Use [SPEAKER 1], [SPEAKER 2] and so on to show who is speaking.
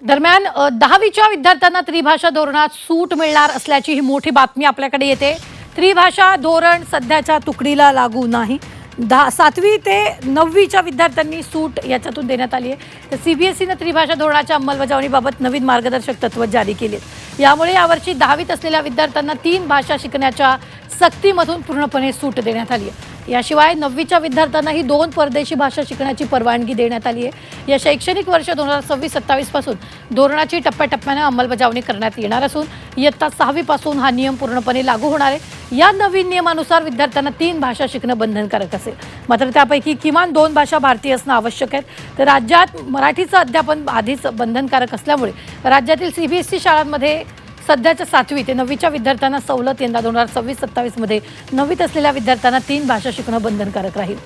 [SPEAKER 1] दरम्यान 10वीच्या विद्यार्थ्यांना त्रिभाषा धोरणात सूट मिळणार असल्याची ही मोठी बातमी आपल्याकडे येते। त्रिभाषा धोरण सध्याच्या तुकडीला लागू नाही। 7वी ते 9वीच्या विद्यार्थ्यांनी सूट याच्यातून देण्यात आली आहे। तर सीबीएसईने त्रिभाषा धोरणाच्या अंमलबजावणीबाबत नवीन मार्गदर्शक तत्त्व जारी केले। यामुळे यावर्षी 10वीत असलेल्या विद्यार्थ्यांना 3 भाषा शिकण्याच्या सक्तीमधून पूर्णपणे सूट देण्यात आली आहे। याशिवाय 9वीच्या विद्यार्थ्यांनाही 2 परदेशी भाषा शिकण्याची परवानगी देण्यात आली आहे। या शैक्षणिक वर्ष 2026-27 पासून धोरणाची टप्प्याटप्प्याने अंमलबजावणी करण्यात येणार असून इयत्ता 6वी पासून हा नियम पूर्णपणे लागू होणार आहे। या नवीन नियमानुसार विद्यार्थ्यांना 3 भाषा शिकणं बंधनकारक असेल, मात्र त्यापैकी किमान 2 भाषा भारतीय असणं आवश्यक आहे। तर राज्यात मराठीचं अध्यापन आधीच बंधनकारक असल्यामुळे राज्यातील सीबीएसई शाळांमध्ये सध्याच्या 7वी ते 9वीच्या विद्यार्थ्यांना सवलत यंदा 2026-27 मध्ये 9वीत असलेल्या विद्यार्थ्यांना 3 भाषा शिकणं बंधनकारक राहील।